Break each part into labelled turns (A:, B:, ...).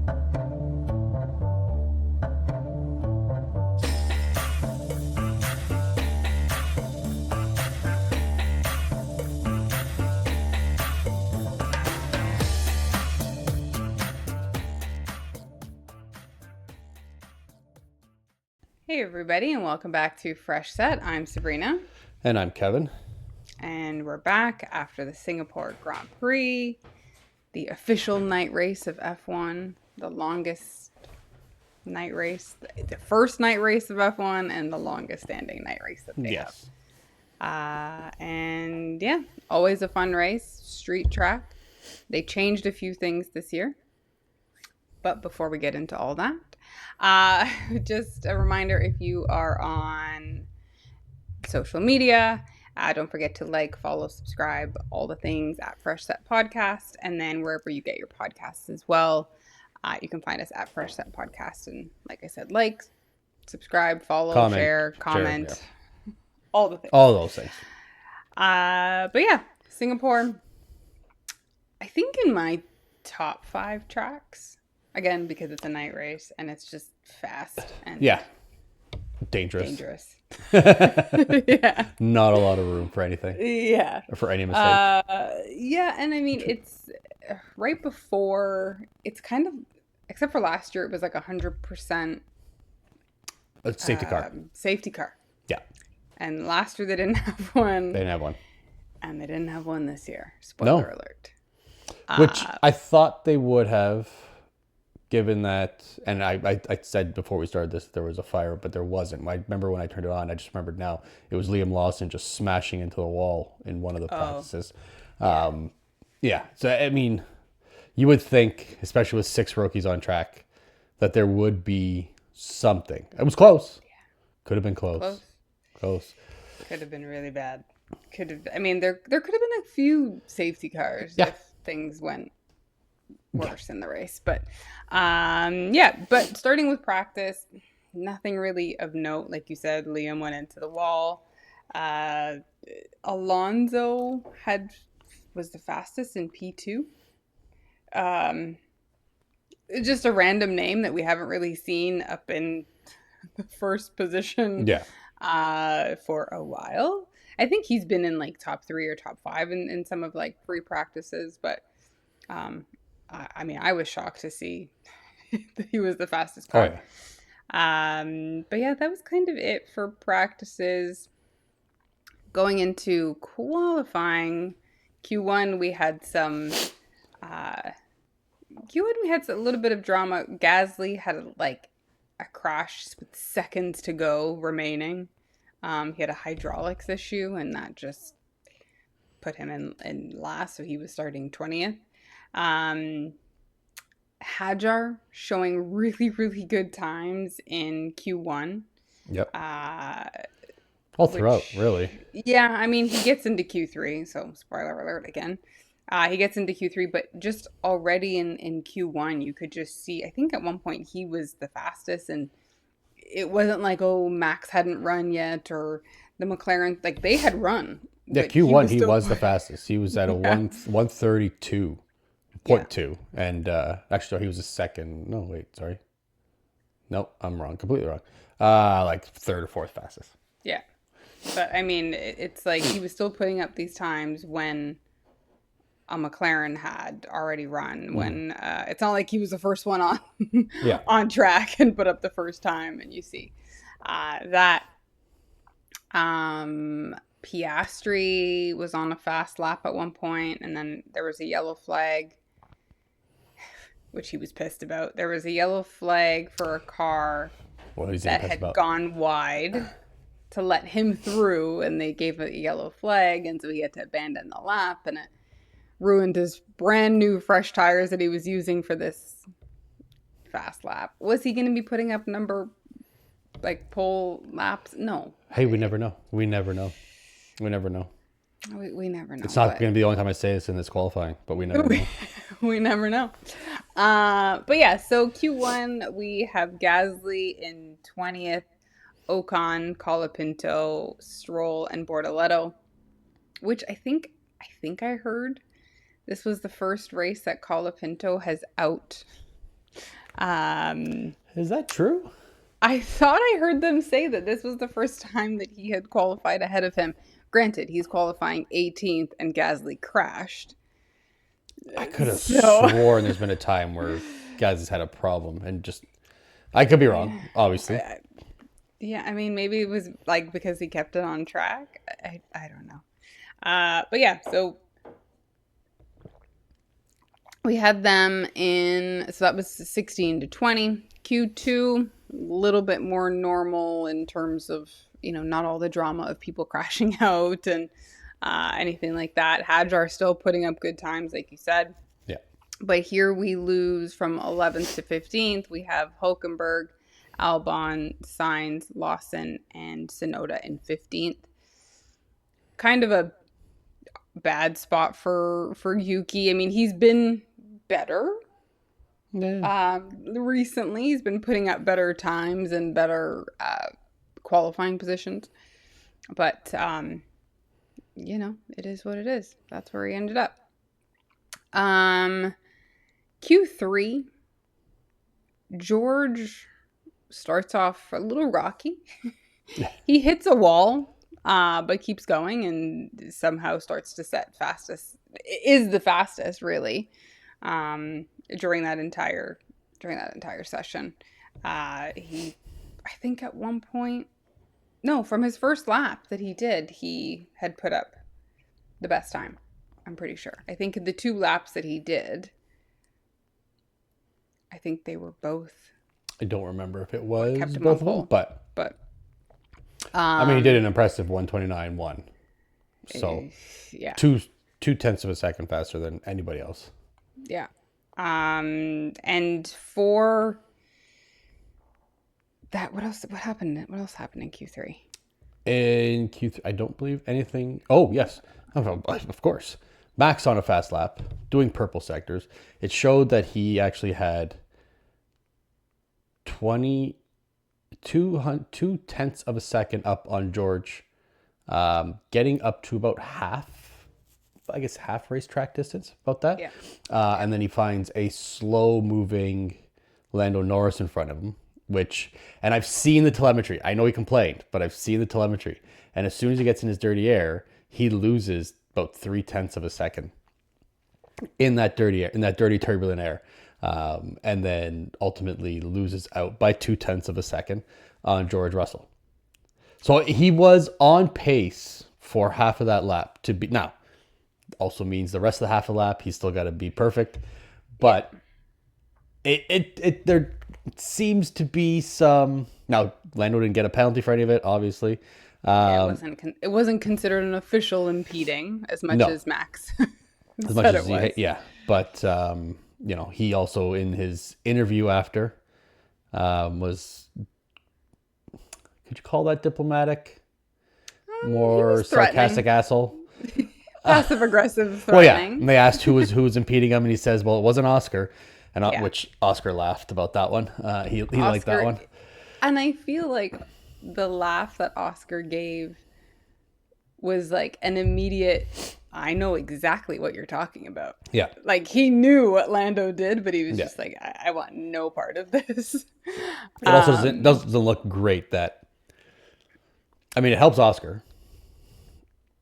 A: Hey everybody, and welcome back to Fresh Set. I'm Sabrina.
B: And I'm Kevin.
A: And we're back after the Singapore Grand Prix, the official night race of F1, the longest night race, the first night race of F1, and the longest standing night race that they have. And yeah, always a fun race, street track. They changed a few things this year. But before we get into all that, just a reminder, if you are on social media, don't forget to like, follow, subscribe, all the things at Fresh Set Podcast, and then wherever you get your podcasts as well. You can find us at Fresh Set Podcast, and like I said, like, subscribe, follow, share, comment, all the things.
B: All those things.
A: But yeah, Singapore, I think in my top 5 tracks. Again, because it's a night race and it's just fast and
B: dangerous.
A: Yeah.
B: Not a lot of room for anything.
A: Yeah.
B: Or for any mistake.
A: Yeah, and I mean, it's right before, it's kind of, except for last year, it was like 100%
B: a safety car.
A: Safety car.
B: Yeah.
A: And last year they didn't have one.
B: They didn't have one.
A: And they didn't have one this year. Spoiler alert.
B: Which I thought they would have. Given that, and I said before we started this, there was a fire, but there wasn't. I remember when I turned it on, I just remembered now, it was Liam Lawson just smashing into the wall in one of the practices. Yeah. So, I mean, you would think, especially with 6 rookies on track, that there would be something. It was close. Yeah. Could have been close. Close.
A: Could have been really bad. I mean, there could have been a few safety cars if things went worse in the race, but but starting with practice, nothing really of note. Like you said, Liam went into the wall. Alonso was the fastest in P2. Just a random name that we haven't really seen up in the first position for a while. I think he's been in like top 3 or top 5 in some of like pre-practices, but I mean, I was shocked to see that he was the fastest car. But yeah, that was kind of it for practices. Going into qualifying, Q1 we had a little bit of drama. Gasly had a crash with seconds to go remaining. He had a hydraulics issue, and that just put him in last, so he was starting 20th. Hadjar showing really, really good times in Q1.
B: Yep. All throughout, really.
A: Yeah, I mean, he gets into Q3, so spoiler alert again. He gets into Q3, but just already in Q1, you could just see, I think at one point he was the fastest, and it wasn't like, oh, Max hadn't run yet, or the McLaren, like, they had run.
B: Yeah, Q1, he was the fastest. He was at a 132. 0.2, and actually he was a second. No, wait, sorry. Nope, I'm wrong. Completely wrong. Like 3rd or 4th fastest.
A: Yeah, but I mean, it's like he was still putting up these times when a McLaren had already run. When it's not like he was the first one on on track and put up the first time. And you see that Piastri was on a fast lap at one point, and then there was a yellow flag, which he was pissed about. There was a yellow flag for a car that had gone wide to let him through, and they gave a yellow flag, and so he had to abandon the lap, and it ruined his brand new fresh tires that he was using for this fast lap. Was he going to be putting up pole laps? No.
B: Hey, we never know. We never know.
A: We never know.
B: It's not going to be the only time I say this in this qualifying, but we never know.
A: We never know. But yeah, so Q1, we have Gasly in 20th, Ocon, Colapinto, Stroll, and Bortoleto, which I think I heard this was the first race that Colapinto has
B: Is that true?
A: I thought I heard them say that this was the first time that he had qualified ahead of him. Granted, he's qualifying 18th and Gasly crashed.
B: I could have
A: So,
B: sworn there's been a time where Gaz has had a problem and just... I could be wrong, obviously.
A: yeah, I mean, maybe it was like because he kept it on track. I don't know. But yeah, so we had them in, so that was 16 to 20. Q2, a little bit more normal in terms of, not all the drama of people crashing out and anything like that. Hadjar still putting up good times, like you said.
B: Yeah.
A: But here we lose from 11th to 15th. We have Hulkenberg, Albon, Sainz, Lawson, and Tsunoda in 15th. Kind of a bad spot for Yuki. I mean, he's been better. Yeah. Recently, he's been putting up better times and better qualifying positions. But, it is what it is. That's where he ended up. Q3, George starts off a little rocky. He hits a wall, but keeps going and somehow starts to set fastest. Is the fastest, really, during that entire session. I think at one point, no, from his first lap that he had put up the best time. I'm pretty sure. I think the 2 laps that he did, I think they were both.
B: I don't remember if it was both of them, but I mean, he did an impressive 1:29.1. So,
A: yeah,
B: 2/10 of a second faster than anybody else.
A: Yeah, and for that, what happened? What else happened in Q3?
B: In Q3, I don't believe anything. Oh yes, of course. Max on a fast lap, doing purple sectors. It showed that he actually had 2/10 of a second up on George, getting up to about half racetrack distance, about that.
A: Yeah.
B: And then he finds a slow-moving Lando Norris in front of him, and I've seen the telemetry. I know he complained, but I've seen the telemetry. And as soon as he gets in his dirty air, he loses about 0.3 of a second in that dirty turbulent air. And then ultimately loses out by 0.2 of a second on George Russell. So he was on pace for half of that lap to be. Now, also means the rest of the half of the lap, he's still got to be perfect. But there seems to be some. Now, Lando didn't get a penalty for any of it, obviously.
A: It wasn't considered an official impeding as much as Max.
B: As much as but he also in his interview after was, could you call that diplomatic? More sarcastic asshole.
A: Passive aggressive threatening.
B: Well, yeah. And they asked who was impeding him, and he says, "Well, it wasn't Oscar," and which Oscar laughed about that one. He liked that one.
A: And I feel like the laugh that Oscar gave was like an immediate, I know exactly what you're talking about.
B: Yeah.
A: Like he knew what Lando did, but he was just like, I want no part of this.
B: It also doesn't look great that, I mean, it helps Oscar.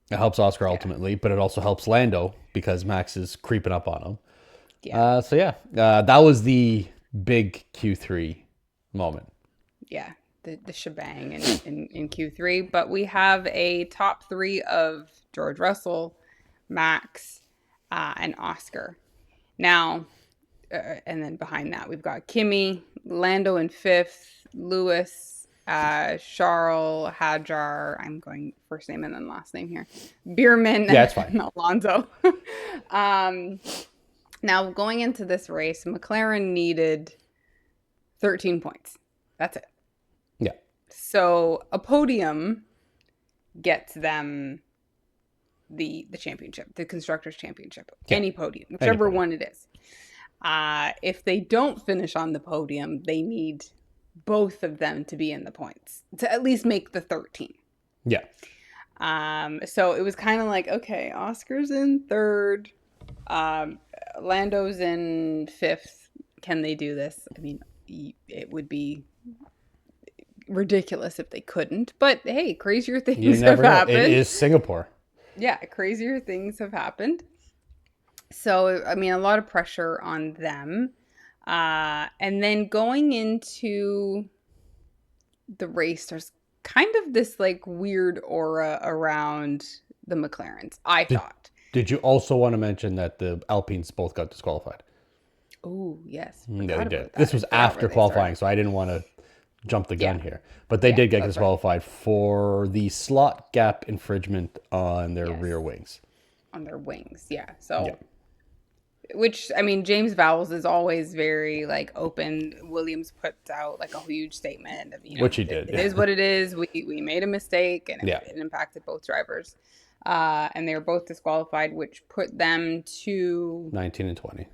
B: It helps Oscar ultimately, but it also helps Lando because Max is creeping up on him. Yeah. That was the big Q3 moment.
A: Yeah. The shebang in Q3, but we have a top 3 of George Russell, Max, and Oscar. Now, and then behind that, we've got Kimi, Lando in 5th, Lewis, Charles, Hadjar. I'm going first name and then last name here. Bierman,
B: that's fine.
A: And Alonso. Now, going into this race, McLaren needed 13 points. That's it.
B: Yeah.
A: So a podium gets them the championship, the Constructors' Championship. Yeah. Any podium, whichever one it is. If they don't finish on the podium, they need both of them to be in the points to at least make the 13.
B: Yeah.
A: So it was kind of like, okay, Oscar's in 3rd, Lando's in 5th, can they do this? I mean, it would be ridiculous if they couldn't, but hey, crazier things have happened.
B: It is Singapore.
A: Yeah, crazier things have happened. So, I mean, a lot of pressure on them. And then going into the race, there's kind of this like weird aura around the McLarens, I thought.
B: Did you also want to mention that the Alpines both got disqualified?
A: Oh, yes.
B: Yeah, they did. This was after qualifying, so I didn't want to jump the gun here. But they did get disqualified for the slot gap infringement on their rear wings.
A: On their wings, yeah. So, which, I mean, James Vowles is always very, like, open. Williams puts out, like, a huge statement of,
B: which he did.
A: It is what it is. We made a mistake, and it impacted both drivers. And they were both disqualified, which put them to
B: 19 and 20.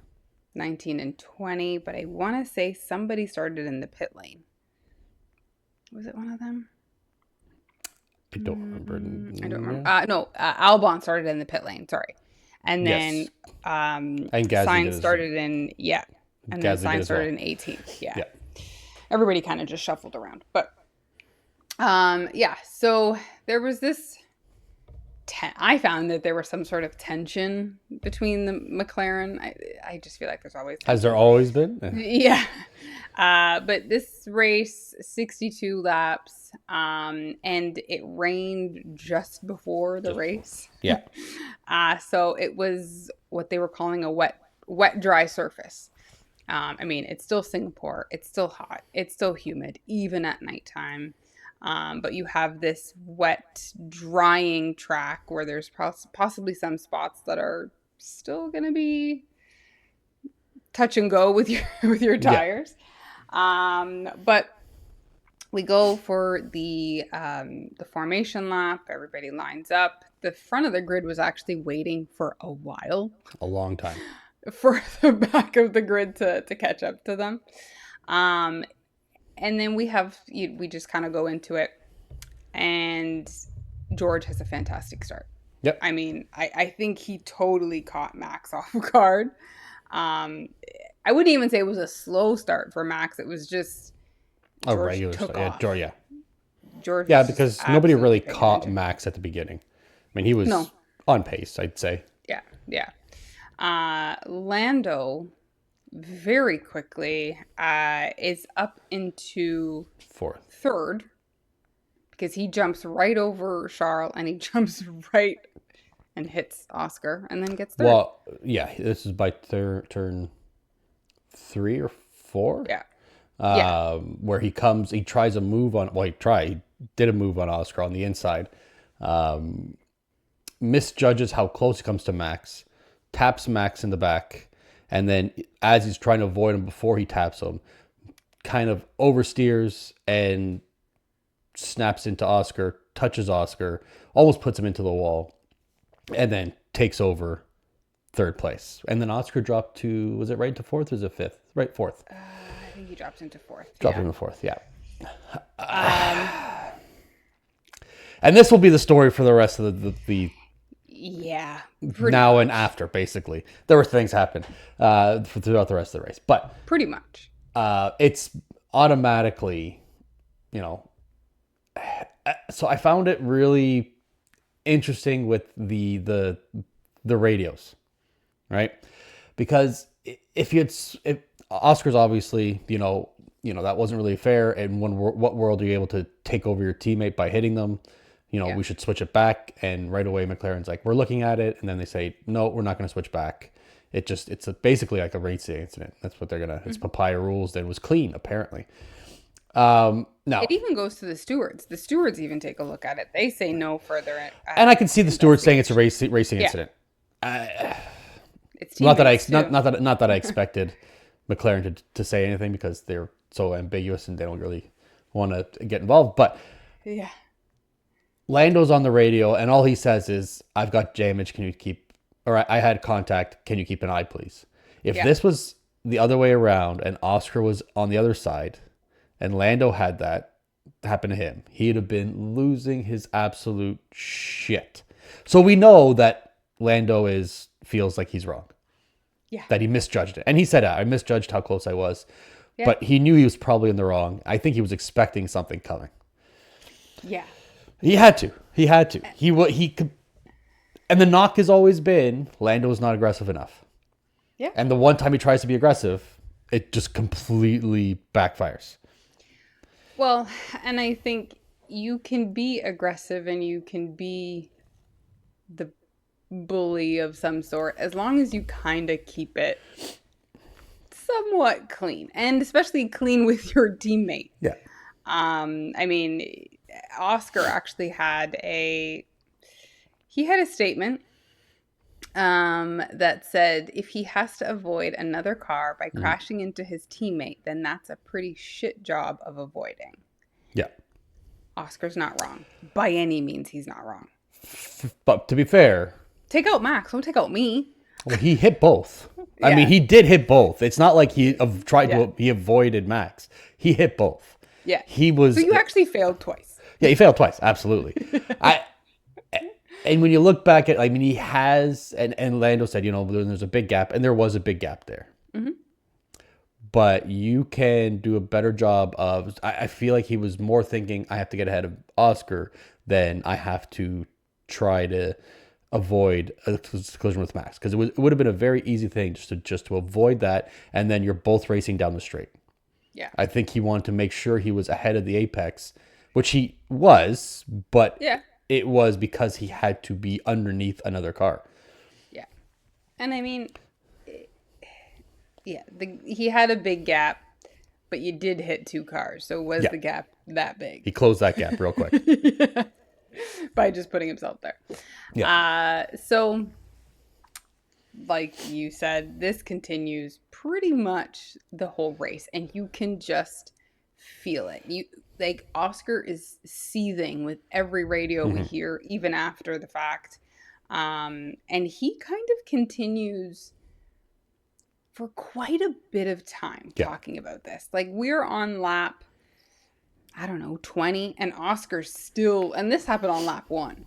A: 19 and 20, but I want to say somebody started in the pit lane. Was it one of them?
B: I don't remember.
A: I don't remember. No, Albon started in the pit lane. Sorry, and then
B: and
A: Sainz started in and then Sainz started in 18th. Yeah, everybody kind of just shuffled around, but so there was this. I found that there was some sort of tension between the McLaren. I just feel like there's always tension.
B: Has there always been?
A: Yeah. But this race, 62 laps, and it rained just before the race.
B: Yeah.
A: So it was what they were calling a wet, dry surface. I mean, it's still Singapore. It's still hot. It's still humid, even at nighttime. But you have this wet, drying track where there's possibly some spots that are still going to be touch and go with your tires. But we go for the formation lap. Everybody lines up. The front of the grid was actually waiting for a while.
B: A long time.
A: For the back of the grid to catch up to them. And then we just kind of go into it, and George has a fantastic start.
B: Yep.
A: I mean, I think he totally caught Max off guard. I wouldn't even say it was a slow start for Max. It was just
B: a regular start. Yeah,
A: George.
B: Yeah, because nobody really caught Max at the beginning. I mean, he was on pace, I'd say.
A: Yeah. Lando very quickly is up into third, because he jumps right over Charles and he jumps right and hits Oscar and then gets third.
B: Well, yeah, this is by turn 3 or 4. Where he tries a move on. Well, he did a move on Oscar on the inside. Misjudges how close he comes to Max, taps Max in the back. And then as he's trying to avoid him before he taps him, kind of oversteers and snaps into Oscar, touches Oscar, almost puts him into the wall, and then takes over third place. And then Oscar dropped to, was it right to fourth or was it fifth? Right, fourth.
A: I think he dropped into fourth.
B: Into fourth, yeah. And this will be the story for the rest of the now and after, basically. There were things happen throughout the rest of the race. But
A: pretty much.
B: It's automatically, so I found it really interesting with the radios, right? Because if Oscar's obviously, that wasn't really fair. And what world are you able to take over your teammate by hitting them? We should switch it back. And right away, McLaren's like, we're looking at it. And then they say, no, we're not going to switch back. It's basically like a racing incident. That's what they're going to, it's papaya rules. That was clean, apparently. No.
A: It even goes to the stewards. The stewards even take a look at it. They say no further.
B: And I can see the stewards saying it's a racing incident.
A: It's
B: not that I expected McLaren to say anything, because they're so ambiguous and they don't really want to get involved. But
A: yeah.
B: Lando's on the radio, and all he says is, I've got damage, I had contact, can you keep an eye, please? If this was the other way around, and Oscar was on the other side, and Lando had that happen to him, he'd have been losing his absolute shit. So we know that Lando feels like he's wrong.
A: Yeah.
B: that he misjudged it. And he said, I misjudged how close I was.
A: Yeah.
B: But he knew he was probably in the wrong. I think he was expecting something coming.
A: Yeah.
B: He had to. He could. And the knock has always been Lando's not aggressive enough.
A: Yeah.
B: And the one time he tries to be aggressive, it just completely backfires.
A: Well, and I think you can be aggressive and you can be the bully of some sort as long as you kind of keep it somewhat clean, and especially clean with your teammate.
B: Yeah.
A: I mean, Oscar actually had a statement that said if he has to avoid another car by crashing into his teammate, then that's a pretty shit job of avoiding.
B: Yeah.
A: Oscar's not wrong. By any means, he's not wrong.
B: But to be fair,
A: take out Max. Don't take out me.
B: Well, he hit both. Yeah. I mean, he did hit both. It's not like he avoided Max. He hit both.
A: Yeah.
B: He was.
A: So you actually failed twice.
B: Yeah, he failed twice. Absolutely. And when you look back at, I mean, he has, and Lando said, there's a big gap, and there was a big gap there. Mm-hmm. But you can do a better job of, I feel like he was more thinking, I have to get ahead of Oscar than I have to try to avoid a collision with Max. Because it would have been a very easy thing just to avoid that, and then you're both racing down the straight.
A: Yeah.
B: I think he wanted to make sure he was ahead of the apex, which he was, but it was because he had to be underneath another car.
A: Yeah. And I mean, he had a big gap, but you did hit two cars. So was the gap that big?
B: He closed that gap real quick.
A: Yeah. By just putting himself there.
B: Yeah.
A: So, like you said, this continues pretty much the whole race, and you can just feel it. Oscar is seething with every radio we hear, even after the fact. And he kind of continues for quite a bit of time talking about this. Like, we're on lap, I don't know, 20, and Oscar's still, and this happened on lap 1,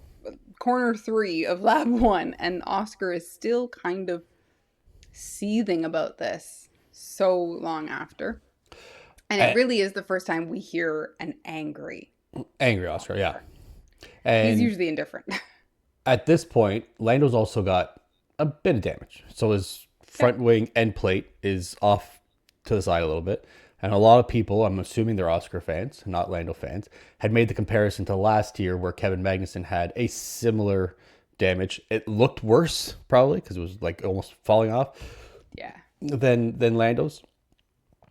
A: corner 3 of lap 1, and Oscar is still kind of seething about this so long after. And it really is the first time we hear an angry
B: Oscar, yeah. And
A: he's usually indifferent.
B: At this point, Lando's also got a bit of damage. So his front wing end plate is off to the side a little bit. And a lot of people, I'm assuming they're Oscar fans, not Lando fans, had made the comparison to last year where Kevin Magnussen had a similar damage. It looked worse, probably, because it was like almost falling off.
A: Yeah.
B: Than Lando's.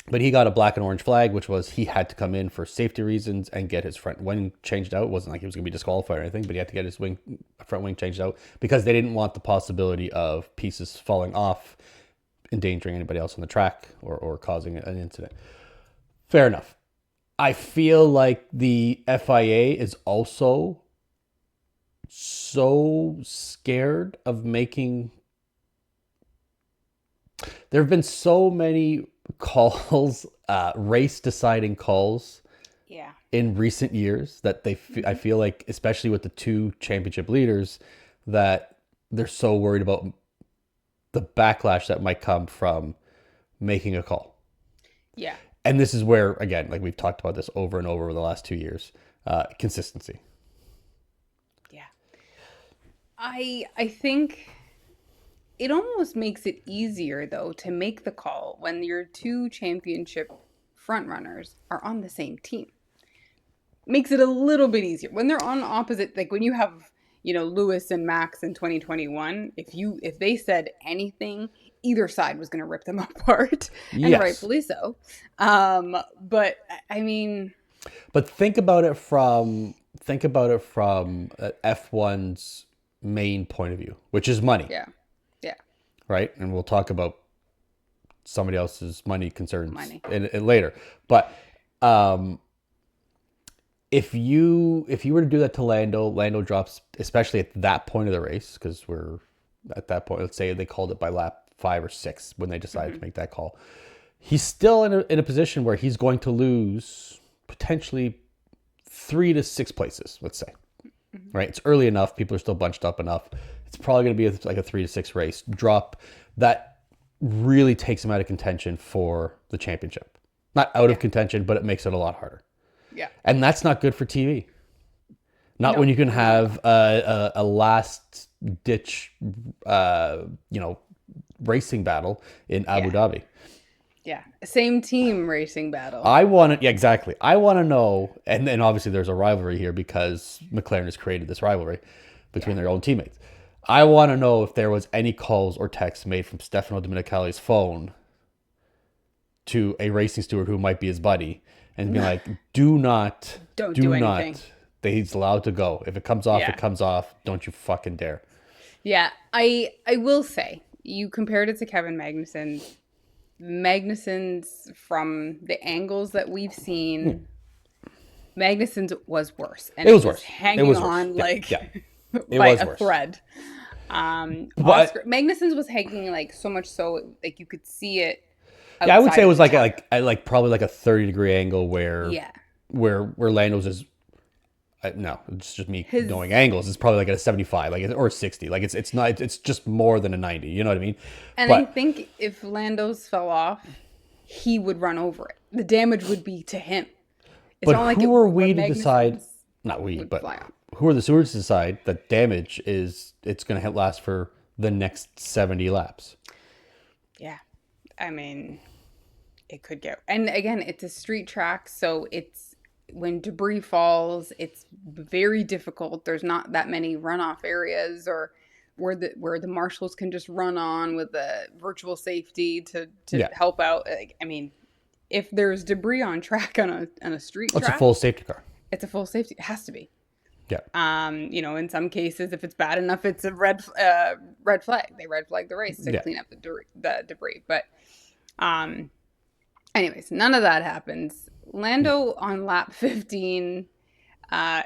B: But he got a black and orange flag, which was he had to come in for safety reasons and get his front wing changed out. It wasn't like he was going to be disqualified or anything, but he had to get his front wing changed out because they didn't want the possibility of pieces falling off, endangering anybody else on the track or causing an incident. Fair enough. I feel like the FIA is also so scared of making... There have been so many calls, race-deciding calls in recent years that I feel like, especially with the two championship leaders, that they're so worried about the backlash that might come from making a call.
A: Yeah.
B: And this is where, again, like we've talked about this over and over the last 2 years, consistency.
A: Yeah. I think it almost makes it easier, though, to make the call when your two championship frontrunners are on the same team. Makes it a little bit easier. When they're on opposite, like when you have, Lewis and Max in 2021, if they said anything, either side was going to rip them apart, and rightfully so. But I mean,
B: but think about it from F1's main point of view, which is money.
A: Yeah.
B: Right, and we'll talk about somebody else's money concerns in later. But if you were to do that to Lando drops, especially at that point of the race, because we're at that point. Let's say they called it by lap 5 or 6 when they decided to make that call. He's still in a position where he's going to lose potentially 3 to 6 places. Let's say, right? It's early enough. People are still bunched up enough. It's probably going to be like a 3 to 6 race drop. That really takes him out of contention for the championship. Not out of contention, but it makes it a lot harder.
A: Yeah.
B: And that's not good for TV. Not when you can have a last ditch, racing battle in Abu Dhabi.
A: Yeah. Same team racing battle.
B: Exactly. I want to know, and then obviously there's a rivalry here because McLaren has created this rivalry between their own teammates. I want to know if there was any calls or texts made from Stefano Domenicali's phone to a racing steward who might be his buddy and be like, don't do anything. He's allowed to go. If it comes off, it comes off. Don't you fucking dare. Yeah.
A: I will say, you compared it to Kevin Magnussen. Magnussen's, from the angles that we've seen, Magnussen's was worse. And it was worse. Hanging on by a thread. Magnussen's was hanging like so much so like you could see it.
B: Yeah, I would say it was like probably like a 30-degree angle where Lando's is. No, it's just me knowing angles. It's probably like at a 75, or a 60. Like it's not. It's just more than a 90. You know what I mean?
A: And I think if Lando's fell off, he would run over it. The damage would be to him.
B: It's not like who are we to decide? Not we, but who are the stewards to decide that damage is? It's going to last for the next 70 laps.
A: Yeah, I mean, it could get. And again, it's a street track, so it's. When debris falls, it's very difficult. There's not that many runoff areas or where the marshals can just run on with the virtual safety to help out. Like, I mean, if there's debris on track on a street track,
B: it's a full safety car.
A: It's a full safety. It has to be.
B: Yeah.
A: In some cases, if it's bad enough, it's a red flag. They red flag the race to clean up the debris. But, anyways, none of that happens. Lando on lap 15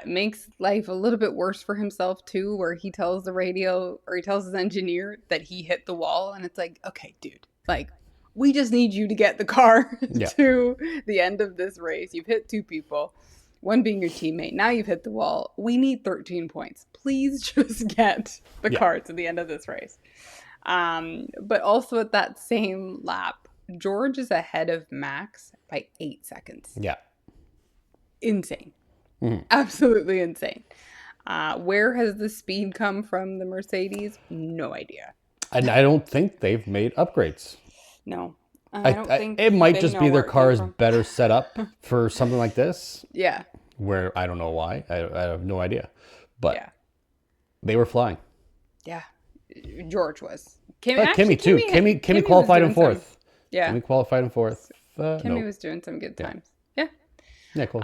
A: makes life a little bit worse for himself too, where he tells the radio or he tells his engineer that he hit the wall, and it's like, okay, dude, like we just need you to get the car to the end of this race. You've hit 2 people, one being your teammate. Now you've hit the wall. We need 13 points. Please just get the car to the end of this race. But also at that same lap, George is ahead of Max by 8 seconds.
B: Yeah.
A: Insane. Mm-hmm. Absolutely insane. Where has the speed come from the Mercedes? No idea.
B: And I don't think they've made upgrades.
A: No. I don't think
B: it might just be their car is better set up for something like this.
A: Yeah.
B: Where I don't know why. I have no idea. But they were flying.
A: Yeah. George was.
B: Kimmy too. Kimmy qualified in 4th.
A: Yeah.
B: Kimmy qualified in 4th.
A: Kimmy was doing some good times. Yeah.
B: Yeah, cool.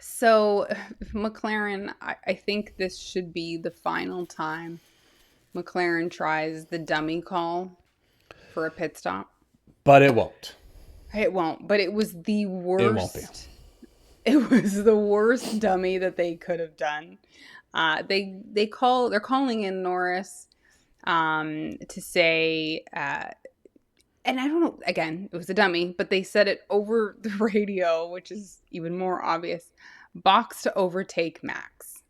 A: So McLaren, I think this should be the final time McLaren tries the dummy call for a pit stop.
B: But it won't.
A: It won't. But it was the worst.
B: It won't be.
A: It was the worst dummy that they could have done. They're calling in Norris to say, and I don't know, again, it was a dummy, but they said it over the radio, which is even more obvious. Box to overtake Max.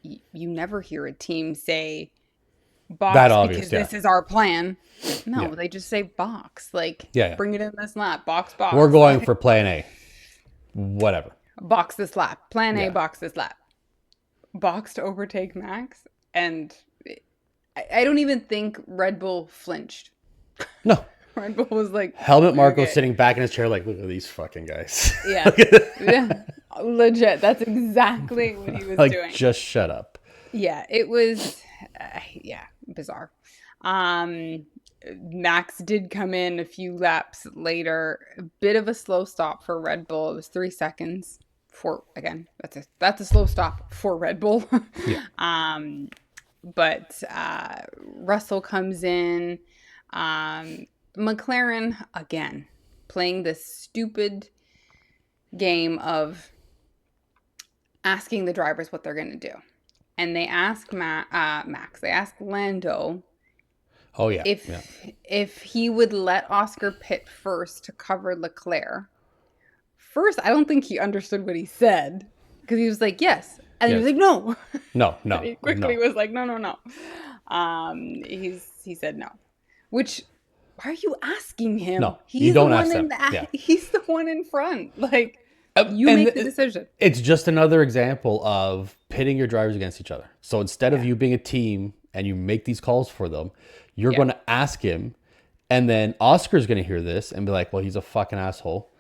A: You never hear a team say box that obvious, because this is our plan. No, they just say box. Like, bring it in this lap. Box.
B: We're going for plan A. Whatever.
A: Box this lap. Plan A, box this lap. Box to overtake Max. And I don't even think Red Bull flinched.
B: No.
A: Red Bull was like...
B: Helmut Marko sitting back in his chair like, look at these fucking guys.
A: Yeah. Yeah. Legit. That's exactly what he was doing.
B: Just shut up.
A: Yeah. It was... bizarre. Max did come in a few laps later. A bit of a slow stop for Red Bull. It was 3 seconds. That's a slow stop for Red Bull. Yeah. But Russell comes in. McLaren, again, playing this stupid game of asking the drivers what they're going to do. And they ask Max, they ask Lando if he would let Oscar pit first to cover Leclerc. First, I don't think he understood what he said because he was like, yes. And he was like, no.
B: No.
A: He quickly was like, no. He said no. Which, why are you asking him?
B: No, you don't ask them.
A: He's the one in front. Like, you
B: and
A: make the decision.
B: It's just another example of pitting your drivers against each other. So instead of you being a team and you make these calls for them, you're going to ask him, and then Oscar's going to hear this and be like, "Well, he's a fucking asshole."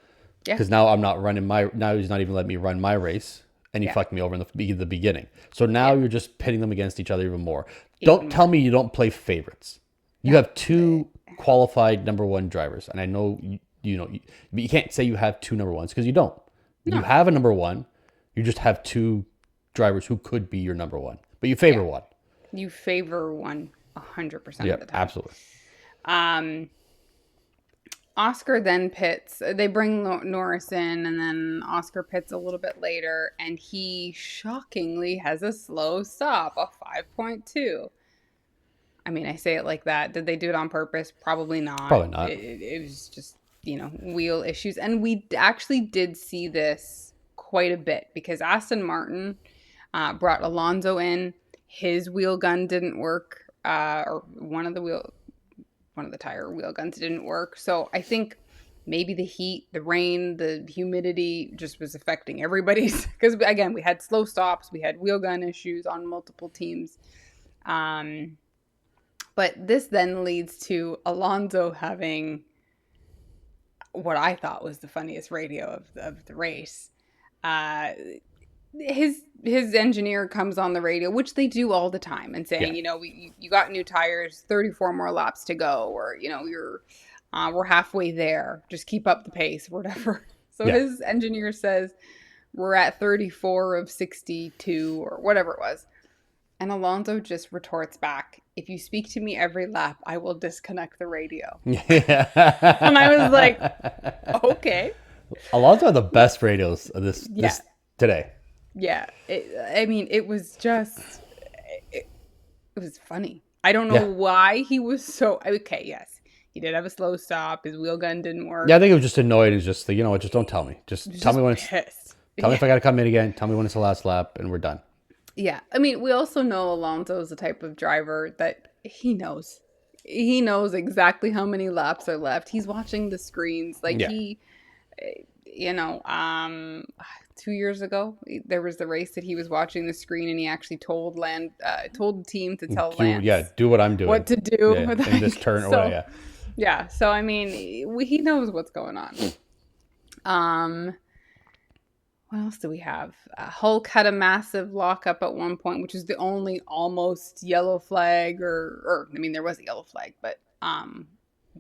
B: Because now I'm not running now he's not even letting me run my race, and he fucked me over in the beginning. So now you're just pitting them against each other even more. Don't tell me you don't play favorites. You have two qualified number one drivers, and I know but you can't say you have two number ones because you don't. No. You have a number one. You just have two drivers who could be your number one, but you favor one.
A: You favor one 100% of the time.
B: Absolutely.
A: Oscar then pits. They bring Norris in, and then Oscar pits a little bit later, and he shockingly has a slow stop, a 5.2. I mean, I say it like that. Did they do it on purpose? Probably not.
B: Probably not.
A: It was just, wheel issues. And we actually did see this quite a bit because Aston Martin brought Alonso in. His wheel gun didn't work, or one of the tire wheel guns didn't work. So I think maybe the heat, the rain, the humidity just was affecting everybody's. Because again, we had slow stops, we had wheel gun issues on multiple teams. But this then leads to Alonso having what I thought was the funniest radio of the race. His engineer comes on the radio, which they do all the time, and saying, you got new tires, 34 more laps to go, or we're halfway there. Just keep up the pace, whatever. So his engineer says we're at 34 of 62 or whatever it was. And Alonso just retorts back, "If you speak to me every lap, I will disconnect the radio." And I was like, okay.
B: Alonso had the best radios of this today.
A: Yeah. It was just, it was funny. I don't know why he was so, okay, yes. He did have a slow stop. His wheel gun didn't work.
B: Yeah, I think he was just annoyed. He was just like, you know what, just don't tell me. Just tell me when
A: pissed.
B: Tell me if I got to come in again. Tell me when it's the last lap, and we're done.
A: Yeah. I mean, we also know Alonso is the type of driver that he knows. He knows exactly how many laps are left. He's watching the screens. Like he, 2 years ago, there was the race that he was watching the screen, and he actually told the team to tell Lance.
B: Yeah, do what I'm doing.
A: What to do
B: in this turn.
A: So, I mean, he knows what's going on. What else do we have? Hulk had a massive lockup at one point, which is the only almost yellow flag, or I mean, there was a yellow flag, but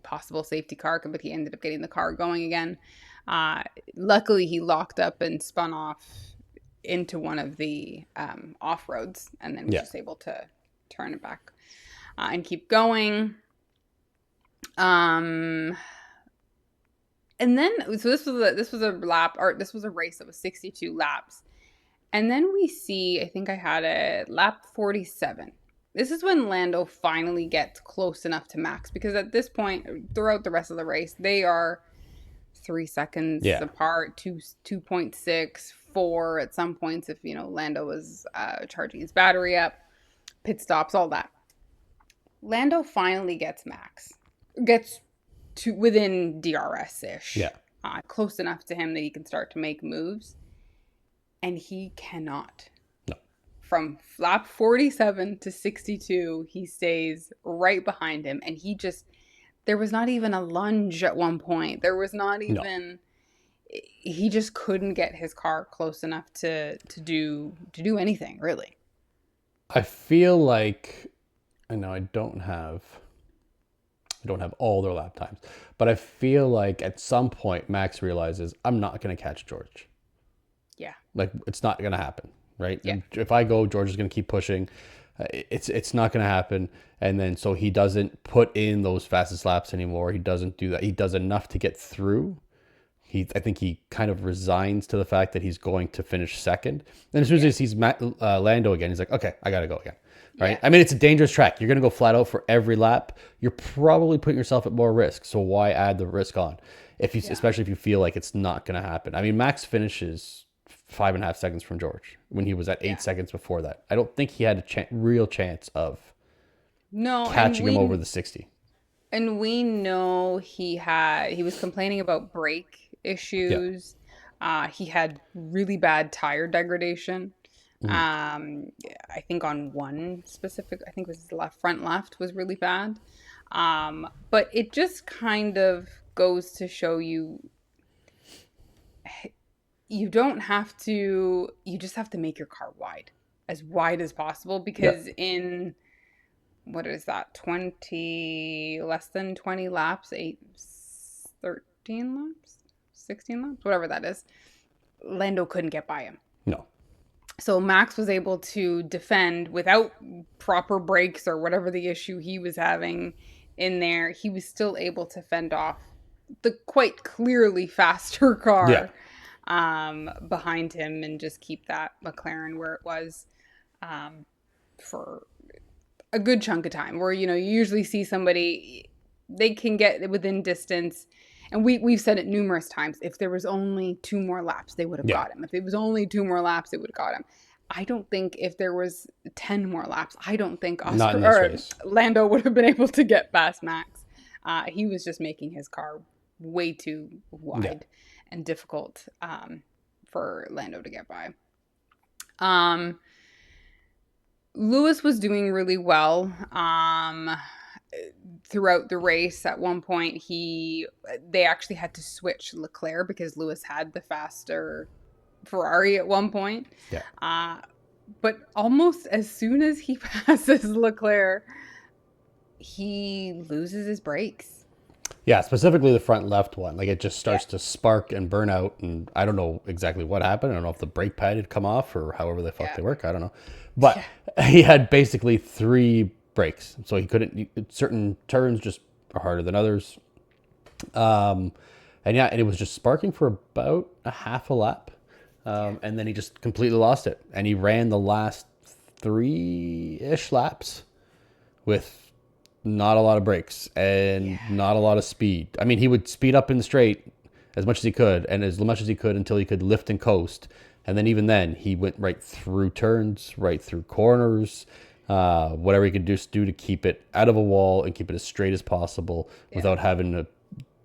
A: possible safety car, but he ended up getting the car going again. Luckily, he locked up and spun off into one of the off-roads, and then was just able to turn it back and keep going. And then, so this was a race that was 62 laps. And then we see, I think I had it, lap 47. This is when Lando finally gets close enough to Max, because at this point, throughout the rest of the race, they are 3 seconds apart, 2.6, 4 at some points if, Lando was charging his battery up, pit stops, all that. Lando finally gets to within DRS-ish. Close enough to him that he can start to make moves. And he cannot.
B: No.
A: From lap 47 to 62, he stays right behind him. And there was not even a lunge at one point. There was not even... No. He just couldn't get his car close enough to do anything, really.
B: I feel like... I know I don't have all their lap times, but I feel like at some point Max realizes I'm not going to catch George.
A: Yeah.
B: Like, it's not going to happen, right?
A: Yeah.
B: And if I go, George is going to keep pushing. It's not going to happen. And then so he doesn't put in those fastest laps anymore. He doesn't do that. He does enough to get through. I think he kind of resigns to the fact that he's going to finish second. And as soon as he sees Lando again, he's like, okay, I got to go again. Right? Yeah. I mean, it's a dangerous track. You're going to go flat out for every lap. You're probably putting yourself at more risk. So why add the risk on? Especially if you feel like it's not going to happen. I mean, Max finishes 5.5 seconds from George when he was at 8 seconds before that. I don't think he had a real chance of
A: No,
B: catching him over the 60.
A: and we know he was complaining about brake
B: Yeah.
A: issues. He had really bad tire degradation.
B: Mm.
A: I think on one specific, I think it was his front left was really bad. But it just kind of goes to show you you don't have to, you just have to make your car as wide as possible,
B: Yeah.
A: because in what is that, 20, less than 20 laps, 13 laps, 16 laps, whatever that is, Lando couldn't get by him.
B: No.
A: So Max was able to defend without proper brakes or whatever the issue he was having in there. He was still able to fend off the quite clearly faster
B: Yeah.
A: car behind him and just keep that McLaren where it was for a good chunk of time. Where, you usually see somebody, they can get within distance. And we've said it numerous times. If there was only 2 more laps, they would have got him. If it was only 2 more laps, they would have got him. I don't think if there was 10 more laps, I don't think Lando would have been able to get past Max. He was just making his car way too wide and difficult for Lando to get by. Lewis was doing really well throughout the race. At one point, they actually had to switch Leclerc because Lewis had the faster Ferrari at one point.
B: Yeah.
A: But almost as soon as he passes Leclerc, he loses his brakes.
B: Yeah, specifically the front left one. Like, it just starts to spark and burn out, and I don't know exactly what happened. I don't know if the brake pad had come off or however the fuck they work. I don't know. But he had basically 3 brakes, so he couldn't. Certain turns just are harder than others. And it was just sparking for about a half a lap, and then he just completely lost it. And he ran the last 3-ish laps with not a lot of brakes and not a lot of speed. I mean, he would speed up in the straight as much as he could, and as much as he could until he could lift and coast. And then even then, he went right through turns, right through corners, whatever he could do to keep it out of a wall and keep it as straight as possible without having to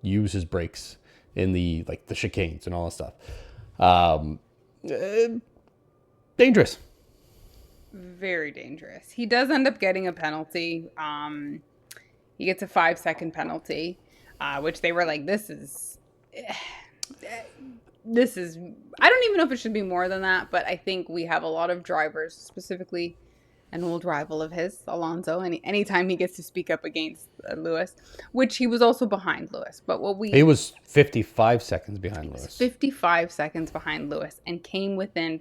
B: use his brakes in the chicanes and all that stuff. Dangerous.
A: Very dangerous. He does end up getting a penalty. He gets a 5-second penalty, which they were like, this is, I don't even know if it should be more than that, but I think we have a lot of drivers, specifically an old rival of his, Alonso, anytime he gets to speak up against Lewis, which he was also behind Lewis. But he
B: was 55 seconds behind Lewis.
A: 55 seconds behind Lewis and came within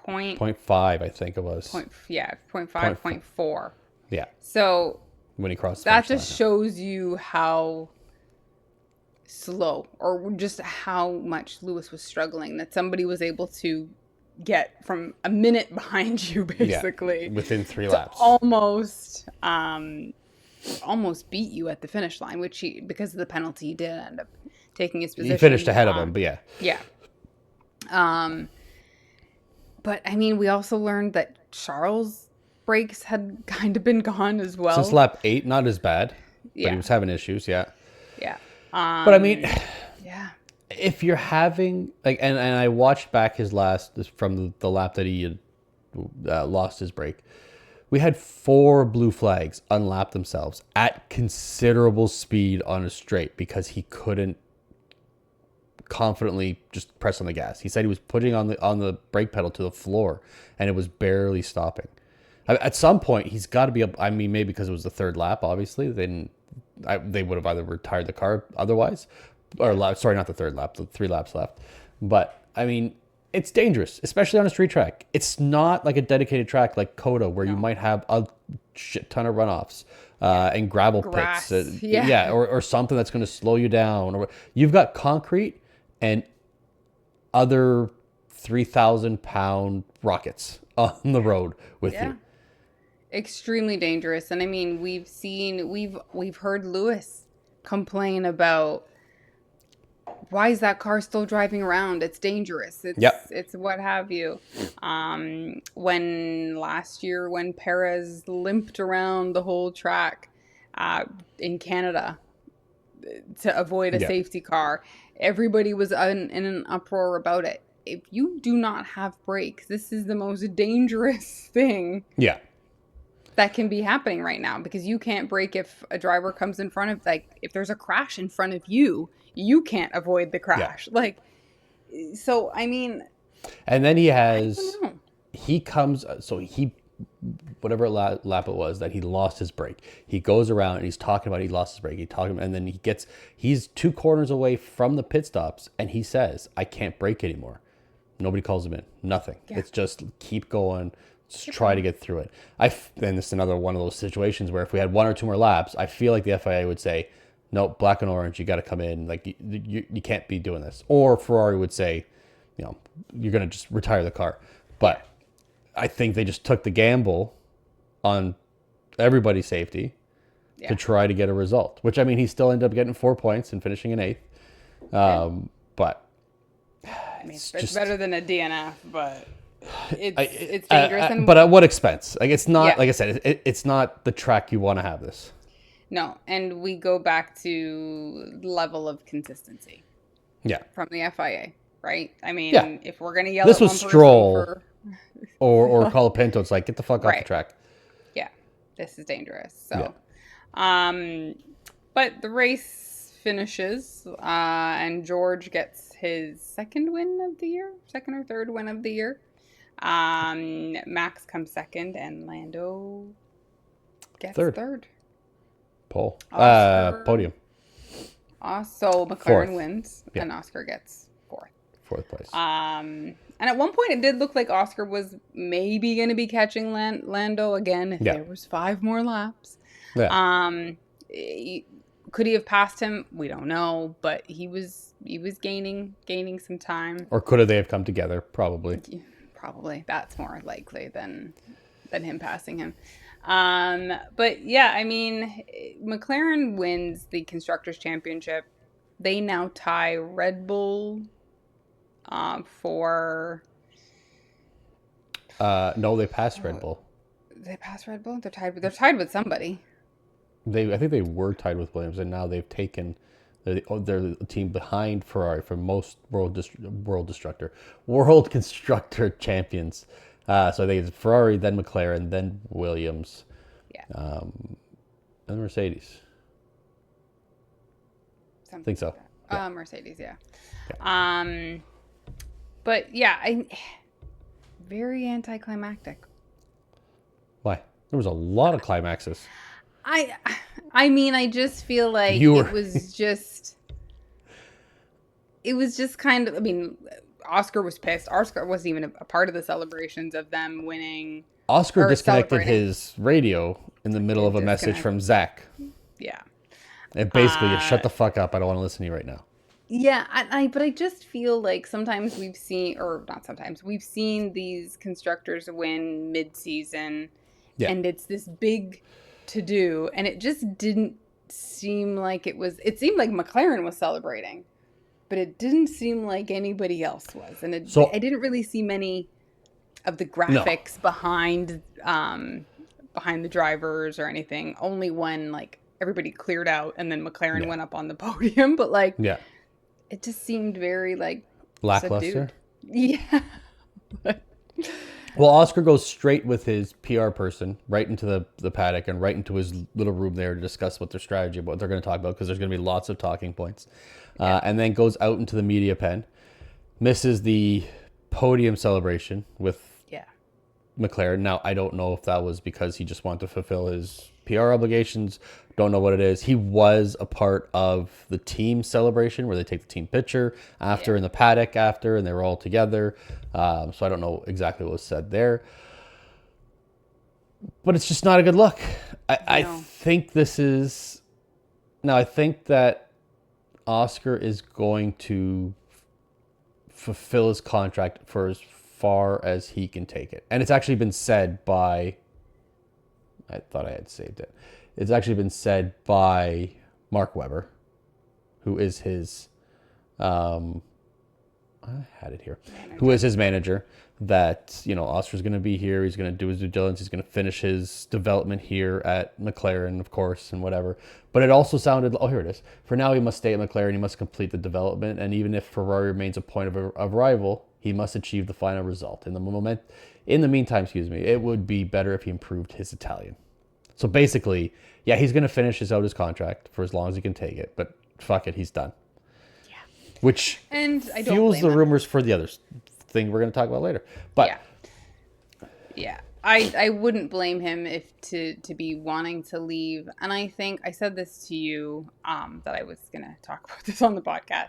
B: 0.5, I think it was.
A: 0.5, 0.4.
B: Yeah.
A: So
B: when he crossed,
A: that just shows you how slow, or just how much Lewis was struggling, that somebody was able to get from a minute behind you, basically,
B: within 3 laps,
A: almost beat you at the finish line, which because of the penalty, he did end up taking his position.
B: He finished ahead of him, but
A: yeah. But I mean, we also learned that Charles' brakes had kind of been gone as well.
B: Since lap 8, not as bad, but he was having issues. Yeah.
A: But
B: I mean, if you're having and I watched back from the lap that he had lost his brake. We had 4 blue flags unlap themselves at considerable speed on a straight because he couldn't confidently just press on the gas. He said he was putting on the brake pedal to the floor and it was barely stopping. At some point, he's got to be up. I mean, maybe because it was the 3rd lap, obviously, then they would have either retired the car otherwise, or sorry, not the 3rd lap, the 3 laps left. But I mean, it's dangerous, especially on a street track. It's not like a dedicated track like Coda where you might have a shit ton of runoffs and gravel pits, or something that's going to slow you down. Or you've got concrete and other 3,000-pound rockets on the road with you.
A: Extremely dangerous. And I mean, we've heard Lewis complain about why is that car still driving around? It's dangerous. It's what have you. When last year, when Perez limped around the whole track in Canada to avoid a safety car, everybody was in an uproar about it. If you do not have brakes, this is the most dangerous thing.
B: Yeah.
A: That can be happening right now, because you can't brake if a driver comes in front of, like, if there's a crash in front of you, you can't avoid the crash. Yeah. Like, so, I mean.
B: And then he comes, so whatever lap it was that he lost his brake, he goes around and he's talking about he lost his brake. And then he's 2 corners away from the pit stops and he says, I can't brake anymore. Nobody calls him in. Nothing. Yeah. It's just keep going. Just try to get through it. And this is another one of those situations where if we had 1 or 2 more laps, I feel like the FIA would say, no, black and orange, you got to come in. Like, you can't be doing this. Or Ferrari would say, you're going to just retire the car. But I think they just took the gamble on everybody's safety to try to get a result. Which, I mean, he still ended up getting 4 points and finishing in 8th. But
A: I mean, it's better than a DNF, but it's dangerous.
B: But at what expense? Like, it's not, like I said, it's not the track you want to have this.
A: No, and we go back to level of consistency.
B: Yeah.
A: From the FIA, right? I mean, if we're going to yell
B: this
A: at one
B: was Stroll or
A: Well,
B: Colapinto, it's like, get the fuck off the track.
A: Yeah, this is dangerous. So, but the race finishes, and George gets his second or third win of the year. Max comes second, and Lando gets third.
B: Podium.
A: So McLaren wins, and Oscar gets fourth
B: place.
A: And at one point, it did look like Oscar was maybe going to be catching Lando again if there was 5 more laps. Yeah. Could he have passed him? We don't know, but he was gaining some time.
B: Or could they have come together? Probably.
A: Probably. That's more likely than him passing him. But yeah, I mean, McLaren wins the Constructors' Championship. They now tie Red Bull for...
B: no, they passed Red Bull.
A: They passed Red Bull? They're tied with somebody. I
B: think they were tied with Williams, and now they've taken... They're the team behind Ferrari for most World Constructor Champions. So I think it's Ferrari, then McLaren, then Williams, and Mercedes. I think so.
A: Mercedes, but yeah, very anticlimactic.
B: Why? There was a lot of climaxes.
A: I mean, I just feel like it was just kind of, I mean, Oscar was pissed. Oscar wasn't even a part of the celebrations of them winning.
B: Oscar disconnected his radio in the middle of a message from Zach.
A: Yeah.
B: And basically, just shut the fuck up. I don't want to listen to you right now.
A: Yeah, but I just feel like sometimes we've seen these constructors win mid-season, and it's this big to-do, and it just didn't seem like it seemed like McLaren was celebrating, but it didn't seem like anybody else was. And I didn't really see many of the graphics behind the drivers or anything, only when like everybody cleared out and then McLaren went up on the podium, but like it just seemed very like
B: lackluster.
A: Subdued. Yeah.
B: Well, Oscar goes straight with his PR person right into the paddock and right into his little room there to discuss what their strategy, what they're going to talk about, because there's going to be lots of talking points. And then goes out into the media pen, misses the podium celebration with McLaren. Now, I don't know if that was because he just wanted to fulfill his PR obligations. Don't know what it is. He was a part of the team celebration where they take the team picture after in the paddock after, and they were all together. So I don't know exactly what was said there. But it's just not a good look. I think this is... Now, I think that Oscar is going to fulfill his contract for as far as he can take it. And it's actually been said by... I thought I had saved it. It's actually been said by Mark Webber, who is his I had it here. Who is his manager? That, you know, Oscar's going to be here. He's going to do his due diligence. He's going to finish his development here at McLaren, of course, and whatever. But it also sounded, oh, here it is. For now, he must stay at McLaren. He must complete the development. And even if Ferrari remains a point of rival, he must achieve the final result. In the meantime, it would be better if he improved his Italian. So basically, yeah, he's going to finish out his contract for as long as he can take it. But fuck it, he's done.
A: Yeah.
B: Which fuels the rumors for the other thing we're going to talk about later. But
A: yeah. I wouldn't blame him if to be wanting to leave. And I think I said this to you that I was going to talk about this on the podcast.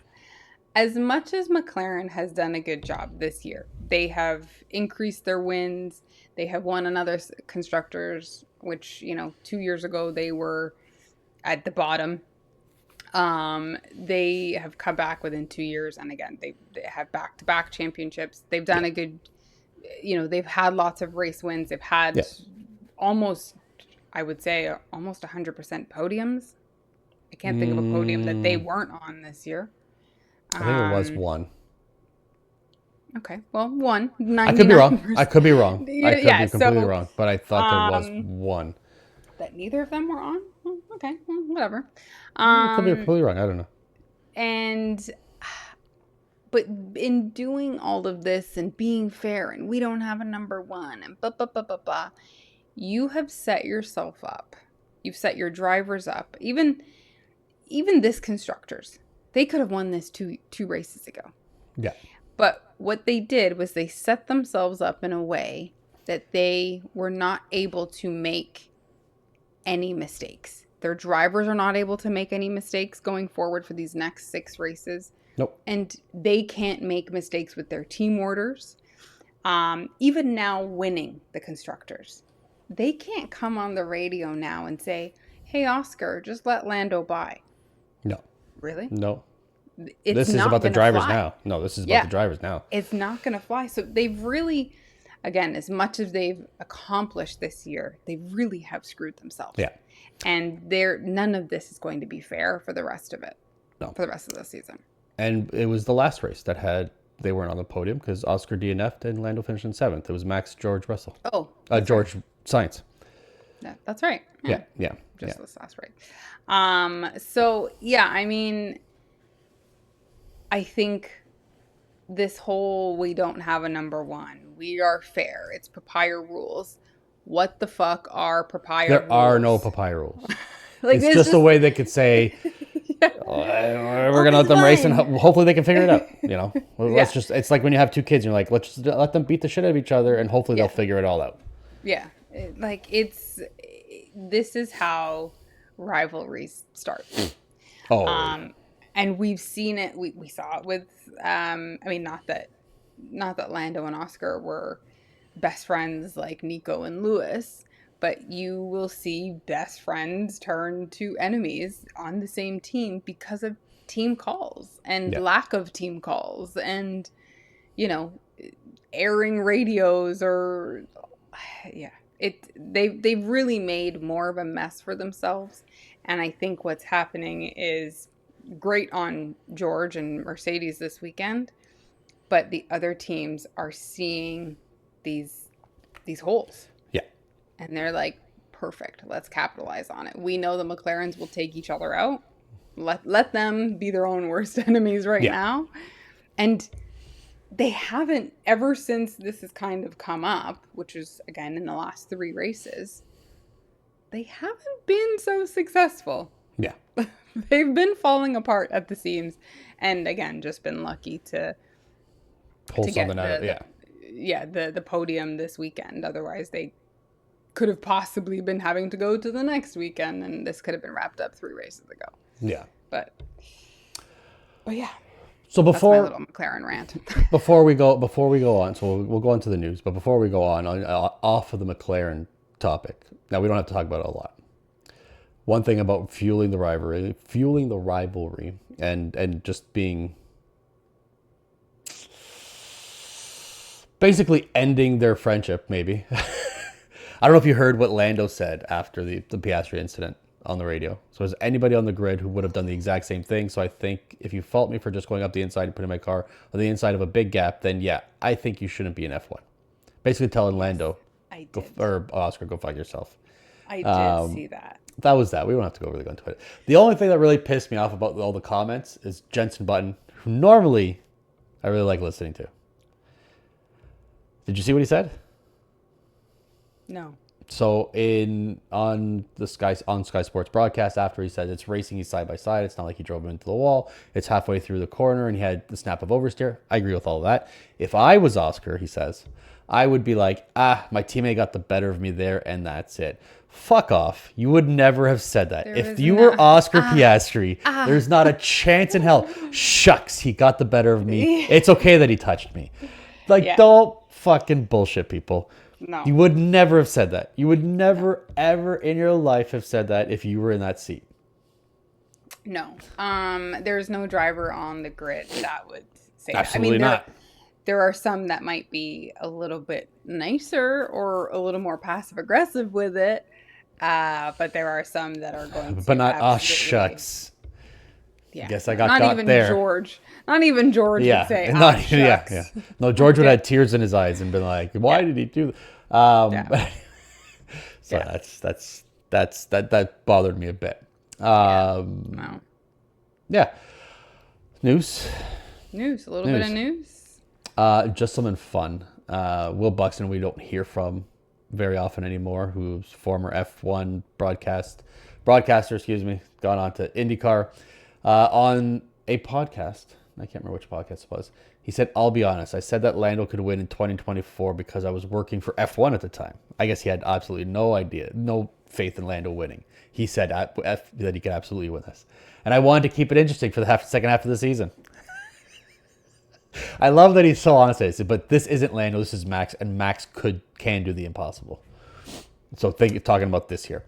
A: As much as McLaren has done a good job this year, they have increased their wins. They have won another constructors, which, you know, 2 years ago they were at the bottom. They have come back within 2 years, and again, they have back-to-back championships. They've done a good, you know, they've had lots of race wins. They've had almost 100% podiums. I can't think of a podium that they weren't on this year.
B: I think it was one.
A: Okay, well, one.
B: I could be wrong. I could be completely wrong, but I thought there was one.
A: That neither of them were on? Well, okay, well, whatever.
B: I could be completely wrong. I don't know.
A: But in doing all of this and being fair, and we don't have a number one, and blah, blah, blah, blah, blah, you have set yourself up. You've set your drivers up. Even this constructors, they could have won this two races ago.
B: Yeah.
A: But what they did was they set themselves up in a way that they were not able to make any mistakes. Their drivers are not able to make any mistakes going forward for these next 6 races.
B: Nope.
A: And they can't make mistakes with their team orders. Even now winning the constructors, they can't come on the radio now and say, hey, Oscar, just let Lando by.
B: No.
A: Really?
B: No. This is about the drivers now. No, this is about the drivers now.
A: It's not going to fly. So they've really, again, as much as they've accomplished this year, they really have screwed themselves.
B: Yeah.
A: And none of this is going to be fair for the rest of it. No. For the rest of the season.
B: And it was the last race that they weren't on the podium because Oscar DNF'd and Lando finished in 7th. It was Max George Russell.
A: Oh.
B: George Sainz.
A: Yeah, that's right.
B: Yeah.
A: Just this last race. So, yeah, I mean, I think this whole we don't have a number one. We are fair. It's papaya rules. What the fuck are papaya rules?
B: There are no papaya rules. It's just a way they could say, we're going to let them race and hopefully they can figure it out. You know, it's like when you have 2 kids and you're like, let's just let them beat the shit out of each other and hopefully they'll figure it all out.
A: Yeah. This is how rivalries start. And we've seen it. We saw it with, not that Lando and Oscar were best friends like Nico and Lewis, but you will see best friends turn to enemies on the same team because of team calls and lack of team calls and, you know, airing radios or, they've really made more of a mess for themselves. And I think what's happening is great on George and Mercedes this weekend, but the other teams are seeing these holes.
B: Yeah.
A: And they're like, perfect, let's capitalize on it. We know the McLarens will take each other out. Let them be their own worst enemies right now. And they haven't, ever since this has kind of come up, which is, again, in the last 3 races, they haven't been so successful.
B: Yeah.
A: They've been falling apart at the seams. And, again, just been lucky to
B: pull something out of
A: the podium this weekend. Otherwise, they could have possibly been having to go to the next weekend, and this could have been wrapped up 3 races ago.
B: Yeah.
A: But yeah.
B: So
A: that's my little McLaren rant.
B: before we go on, so we'll go on to the news. But before we go on off of the McLaren topic, now we don't have to talk about it a lot. One thing about fueling the rivalry, and just being basically ending their friendship, maybe. I don't know if you heard what Lando said after the Piastri incident. on the radio. So is anybody on the grid who would have done the exact same thing. So I think if you fault me for just going up the inside and putting my car on the inside of a big gap, then yeah, I think you shouldn't be in F1. Basically telling Lando, or Oscar, go fuck yourself.
A: I did see that.
B: That was that. We don't have to go really go into it. The only thing that really pissed me off about all the comments is Jensen Button, who normally I really like listening to. Did you see what he said?
A: No.
B: So on Sky Sports broadcast, after he said it's racing, he's side by side. It's not like he drove him into the wall. It's halfway through the corner and he had the snap of oversteer. I agree with all of that. If I was Oscar, he says, I would be like, my teammate got the better of me there and that's it. Fuck off. You would never have said that. If you were Oscar Piastri, there's not a chance in hell. Shucks, he got the better of me. It's okay that he touched me. Don't fucking bullshit people.
A: No.
B: You would never have said that. You would never, ever in your life have said that if you were in that seat.
A: No. There's no driver on the grid that would say
B: Absolutely
A: that.
B: Not.
A: There are some that might be a little bit nicer or a little more passive aggressive with it. But there are some that are going to.
B: But not, shucks.
A: Yeah.
B: Guess I got
A: not
B: got
A: even
B: there.
A: George. Not even George would say, shucks.
B: Yeah. No, George would have had tears in his eyes and been like, why did he do that? That bothered me a bit.
A: No.
B: Yeah. News.
A: A little bit of news.
B: Just something fun. Will Buxton, we don't hear from very often anymore, who's former F1 broadcaster, gone on to IndyCar. On a podcast, I can't remember which podcast it was, he said, I'll be honest, I said that Lando could win in 2024 because I was working for F1 at the time. I guess he had absolutely no idea, no faith in Lando winning. He said that he could absolutely win this. And I wanted to keep it interesting for the second half of the season. I love that he's so honest, but this isn't Lando, this is Max, and Max can do the impossible. So talking about this here.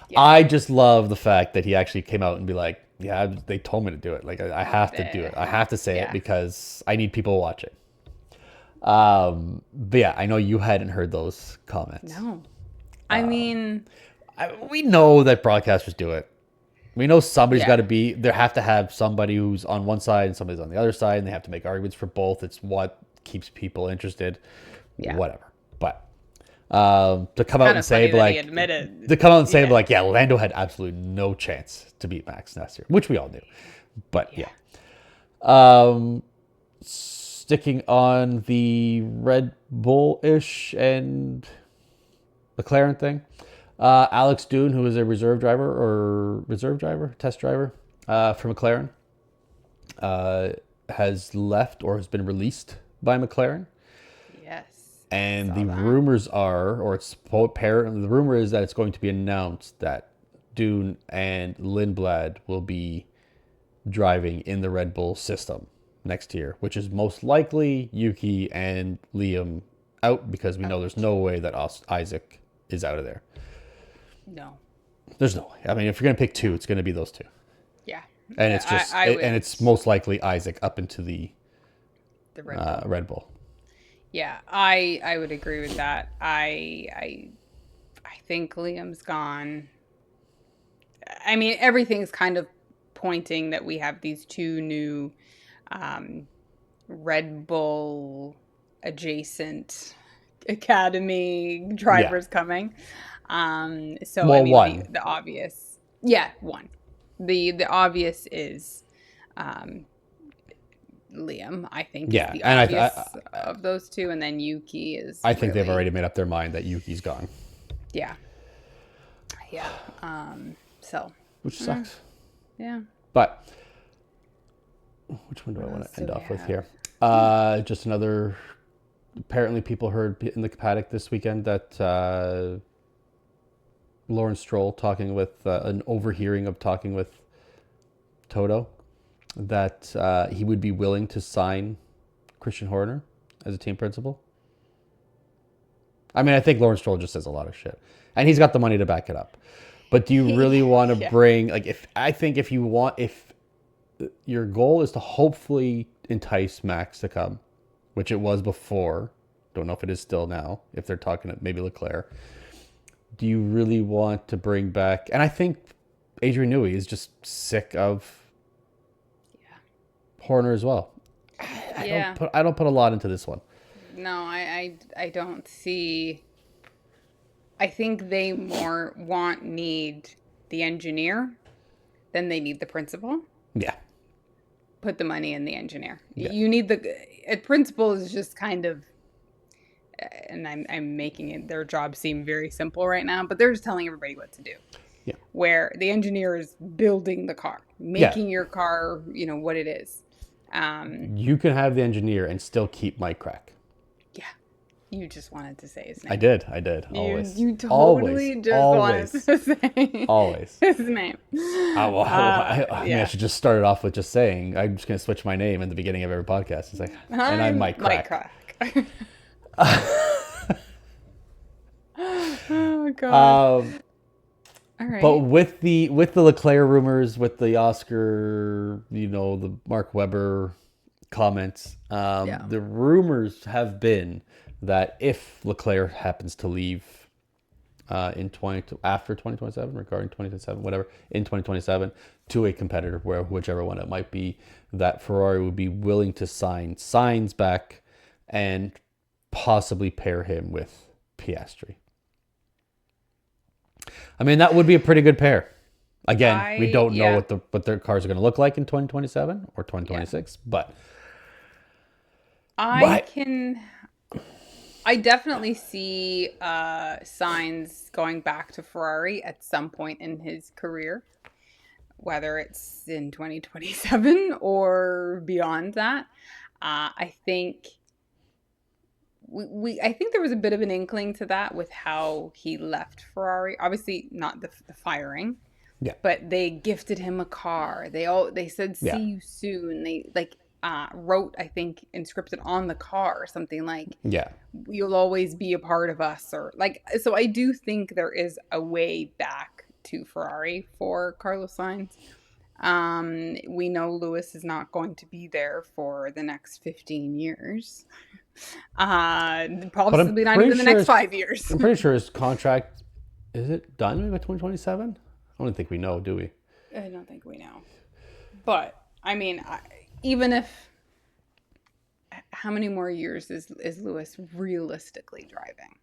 B: Yeah. I just love the fact that he actually came out and be like, yeah, they told me to do it. Like, I have to do it. I have to say it because I need people watching. But yeah, I know you hadn't heard those comments.
A: No. I mean...
B: we know that broadcasters do it. We know somebody's got to be... They have to have somebody who's on one side and somebody's on the other side, and they have to make arguments for both. It's what keeps people interested. Yeah. Whatever. But... to come out and say like, yeah, Lando had absolutely no chance to beat Max last year, which we all knew. But yeah. Sticking on the Red Bull-ish and McLaren thing, Alex Doon, who is a test driver for McLaren, has left or has been released by McLaren. And the rumors are, or it's apparent, the rumor is that it's going to be announced that Doon and Lindblad will be driving in the Red Bull system next year, which is most likely Yuki and Liam out because we know there's no way that Isaac is out of there.
A: No.
B: There's no way. I mean, if you're going to pick two, it's going to be those two.
A: Yeah.
B: And it's just, and it's most likely Isaac up into the Red Bull.
A: Yeah, I would agree with that. I think Liam's gone. I mean, everything's kind of pointing that we have these two new Red Bull adjacent academy drivers coming.
B: One.
A: The obvious. Yeah, one. The obvious is Liam, I think, is the obvious of those two, and then Yuki is.
B: I think they've already made up their mind that Yuki's gone.
A: Yeah.
B: Which sucks.
A: Yeah.
B: But which one do I want to end off with here? Just another. Apparently, people heard in the paddock this weekend that Lawrence Stroll talking with an overhearing of talking with Toto, that he would be willing to sign Christian Horner as a team principal. I mean, I think Lawrence Stroll just says a lot of shit, and he's got the money to back it up. But do you really want to bring, like, if your goal is to hopefully entice Max to come, which it was before, don't know if it is still now, if they're talking maybe Leclerc, do you really want to bring back, and I think Adrian Newey is just sick of Horner as well. I don't put a lot into this one.
A: No, I don't see. I think they more need the engineer than they need the principal.
B: Yeah.
A: Put the money in the engineer. Yeah. You need the principal is just kind of, and I'm making their job seem very simple right now, but they're just telling everybody what to do.
B: Yeah.
A: Where the engineer is building the car, making your car, what it is.
B: You can have the engineer and still keep Mike Crack.
A: Yeah. You just wanted to say his name.
B: I did. Always.
A: You totally wanted to say
B: always
A: his name.
B: I should just start it off with just saying, I'm just going to switch my name in the beginning of every podcast. It's like, and I'm Mike Crack.
A: Oh, God. All right.
B: But with the Leclerc rumors, with the Oscar, the Mark Webber comments, the rumors have been that if Leclerc happens to leave after 2027, regarding 2027, whatever, in 2027, to a competitor, whichever one it might be, that Ferrari would be willing to sign Sainz back and possibly pair him with Piastri. I mean, that would be a pretty good pair. Again, we don't know what their cars are going to look like in 2027 or 2026, but
A: I definitely see Sainz going back to Ferrari at some point in his career, whether it's in 2027 or beyond that. I think I think there was a bit of an inkling to that with how he left Ferrari. Obviously, not the firing, but they gifted him a car. They said see you soon. They wrote, I think, inscripted on the car or something like, you'll always be a part of us, or so I do think there is a way back to Ferrari for Carlos Sainz. We know Lewis is not going to be there for the next 15 years. Possibly not even the next 5 years.
B: I'm pretty sure his contract, is it done by 2027? I don't think we know, do we?
A: I don't think we know. But, I mean, even if, how many more years is Lewis realistically driving?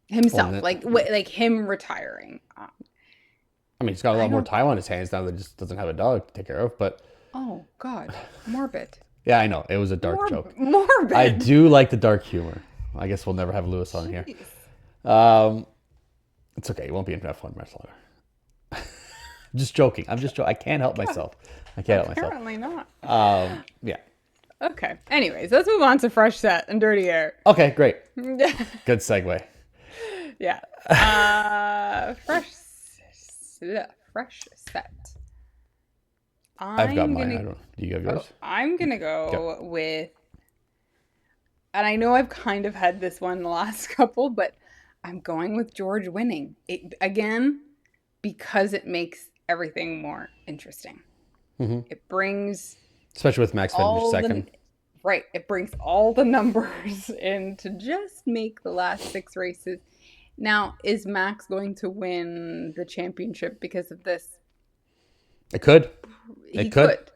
A: Himself, like him retiring.
B: I mean, he's got a lot more time on his hands now that just doesn't have a dog to take care of, but...
A: Oh, God. Morbid.
B: Yeah, I know. It was a dark joke.
A: Morbid.
B: I do like the dark humor. I guess we'll never have Lewis on here. It's okay. It won't be in F1 much longer. I'm just joking. I can't help myself.
A: Apparently not.
B: Yeah.
A: Okay. Anyways, let's move on to Fresh Set and Dirty Air.
B: Okay, great. Good segue.
A: Yeah. Fresh Set.
B: I've got mine. Do you have yours?
A: I'm going to go with, and I know I've kind of had this one the last couple, but I'm going with George winning. Again, because it makes everything more interesting. Mm-hmm. It brings...
B: Especially with Max finished second.
A: Right. It brings all the numbers in to just make the last 6 races. Now, is Max going to win the championship because of this?
B: It could.
A: It could.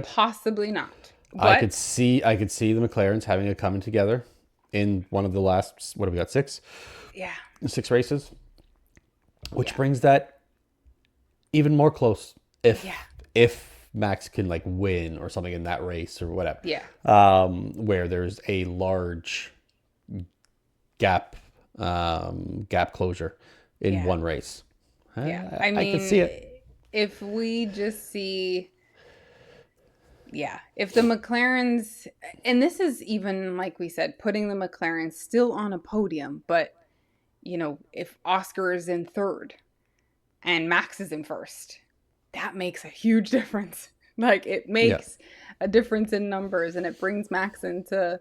B: Possibly
A: not. But
B: I could see the McLarens having it coming together in one of the last, what have we got, 6?
A: Yeah.
B: 6 races. Which brings that even more close if Max can win or something in that race or whatever.
A: Yeah.
B: Where there's a large gap closure in one race.
A: Yeah.
B: I mean, I can see it.
A: If we just see, if the McLarens, and this is even, like we said, putting the McLarens still on a podium, but, if Oscar is in 3rd and Max is in 1st, that makes a huge difference. It makes a difference in numbers, and it brings Max into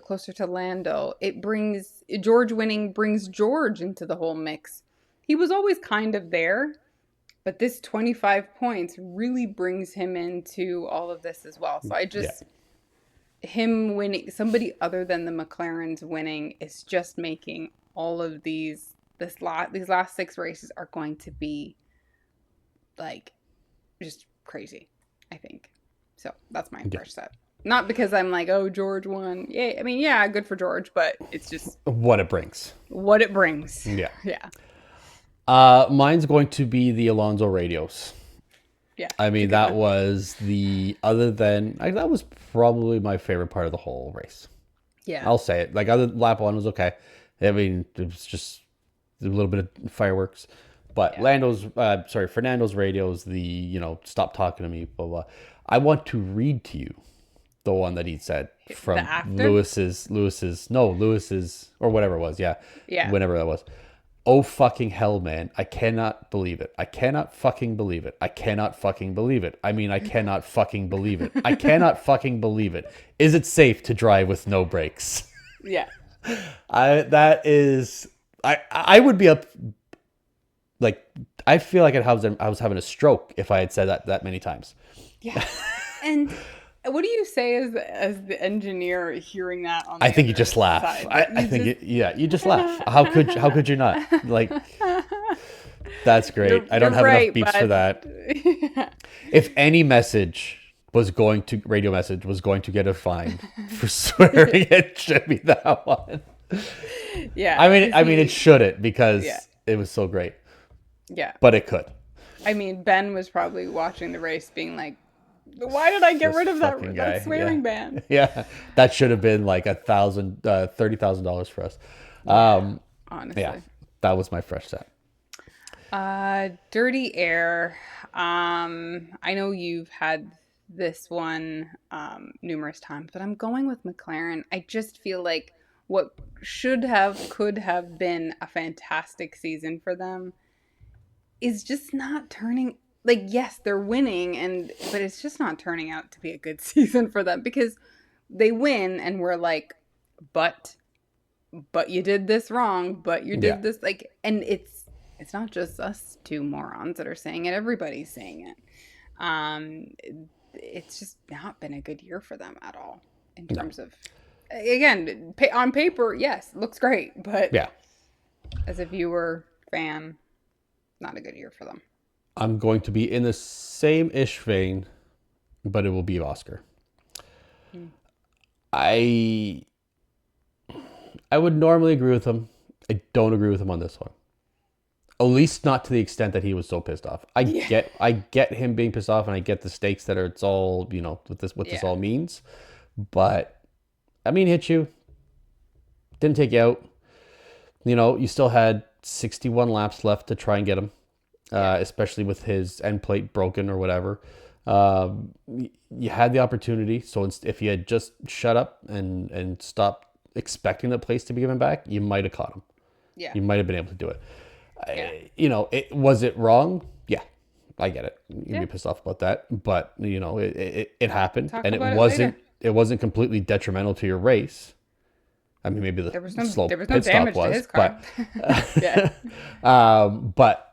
A: closer to Lando. It brings George winning, brings George into the whole mix. He was always kind of there, but this 25 points really brings him into all of this as well. So him winning, somebody other than the McLarens winning, is just making all of the these last 6 races are going to be like just crazy, I think. So that's my first set. Not because I'm like, oh, George won. Yay. I mean, yeah, good for George, but it's just
B: what it brings.
A: Yeah.
B: Yeah. Mine's going to be the Alonso radios.
A: Yeah.
B: I mean, that was that was probably my favorite part of the whole race.
A: Yeah.
B: I'll say it. Like, lap 1 was okay. I mean, it was just a little bit of fireworks. But Fernando's radios, stop talking to me, blah, blah. I want to read to you the one that he said from Lewis's, or whatever it was. Yeah. Whenever that was. Oh, fucking hell, man. I cannot believe it. I cannot fucking believe it. I cannot fucking believe it. I mean, I cannot fucking believe it. I cannot fucking believe it. Is it safe to drive with no brakes?
A: Yeah.
B: I would be up. Like, I feel like I was having a stroke if I had said that many times.
A: Yeah. And what do you say as the engineer hearing that on the
B: I think you just laugh. I think you just laugh. How could you not? Like, that's great. I don't have enough beeps for that. Yeah. If any radio message was going to get a fine for swearing, it should be that one.
A: Yeah.
B: I mean it shouldn't, because it was so great.
A: Yeah.
B: But it could.
A: I mean, Ben was probably watching the race being like, why did I get rid of that swearing ban?
B: Yeah, that should have been like $30,000 for us. Honestly, yeah, that was my fresh set.
A: Dirty Air. I know you've had this one numerous times, but I'm going with McLaren. I just feel like what could have been a fantastic season for them is just not turning. Like, yes, they're winning, but it's just not turning out to be a good season for them, because they win and we're like, but you did this wrong, but you did this, like, and it's not just us two morons that are saying it. Everybody's saying it. It's just not been a good year for them at all in terms of, again, on paper, yes, looks great, but as a viewer, fan, not a good year for them.
B: I'm going to be in the same-ish vein, but it will be Oscar. I would normally agree with him. I don't agree with him on this one. At least not to the extent that he was so pissed off. I get him being pissed off, and I get the stakes that it's all, what this all means. But, I mean, hit you. Didn't take you out. You still had 61 laps left to try and get him. Especially with his end plate broken or whatever. You had the opportunity. So if you had just shut up and stopped expecting the place to be given back, you might have caught him. Yeah. You might have been able to do it. Was it wrong? Yeah, I get it. You'd be pissed off about that. But, it happened. And it wasn't completely detrimental to your race. I mean, maybe the slow pit stop was. To his car. But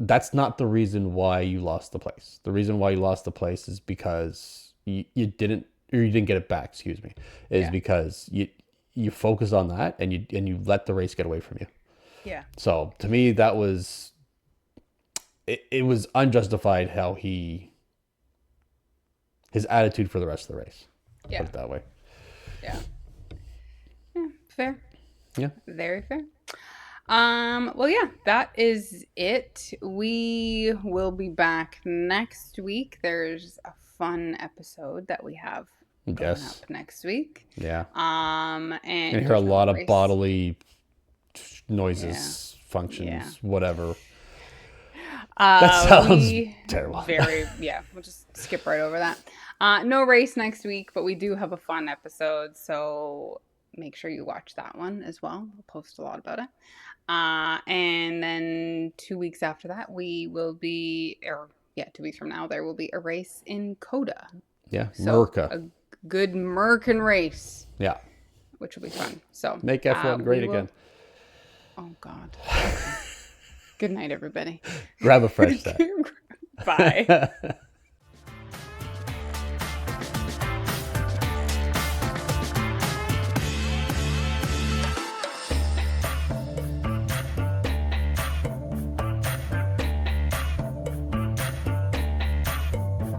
B: that's not the reason why you lost the place. The reason why you lost the place is because you didn't get it back, because you focus on that and you let the race get away from you.
A: Yeah.
B: So to me, that was it was unjustified how his attitude for the rest of the race.
A: Yeah.
B: Put it that way.
A: Yeah. Fair.
B: Yeah.
A: Very fair. Well, yeah, that is it. We will be back next week. There's a fun episode that we have going up next week.
B: Yeah.
A: And
B: you hear a lot of bodily noises, functions, whatever. That sounds terrible.
A: We'll just skip right over that. No race next week, but we do have a fun episode, so make sure you watch that one as well. We'll post a lot about it. And then 2 weeks after that, 2 weeks from now, there will be a race in Coda.
B: Yeah, so Merca.
A: A good Mercan race.
B: Yeah.
A: Which will be fun. So
B: make F1 great again.
A: Oh, God. Good night, everybody.
B: Grab a fresh set.
A: Bye.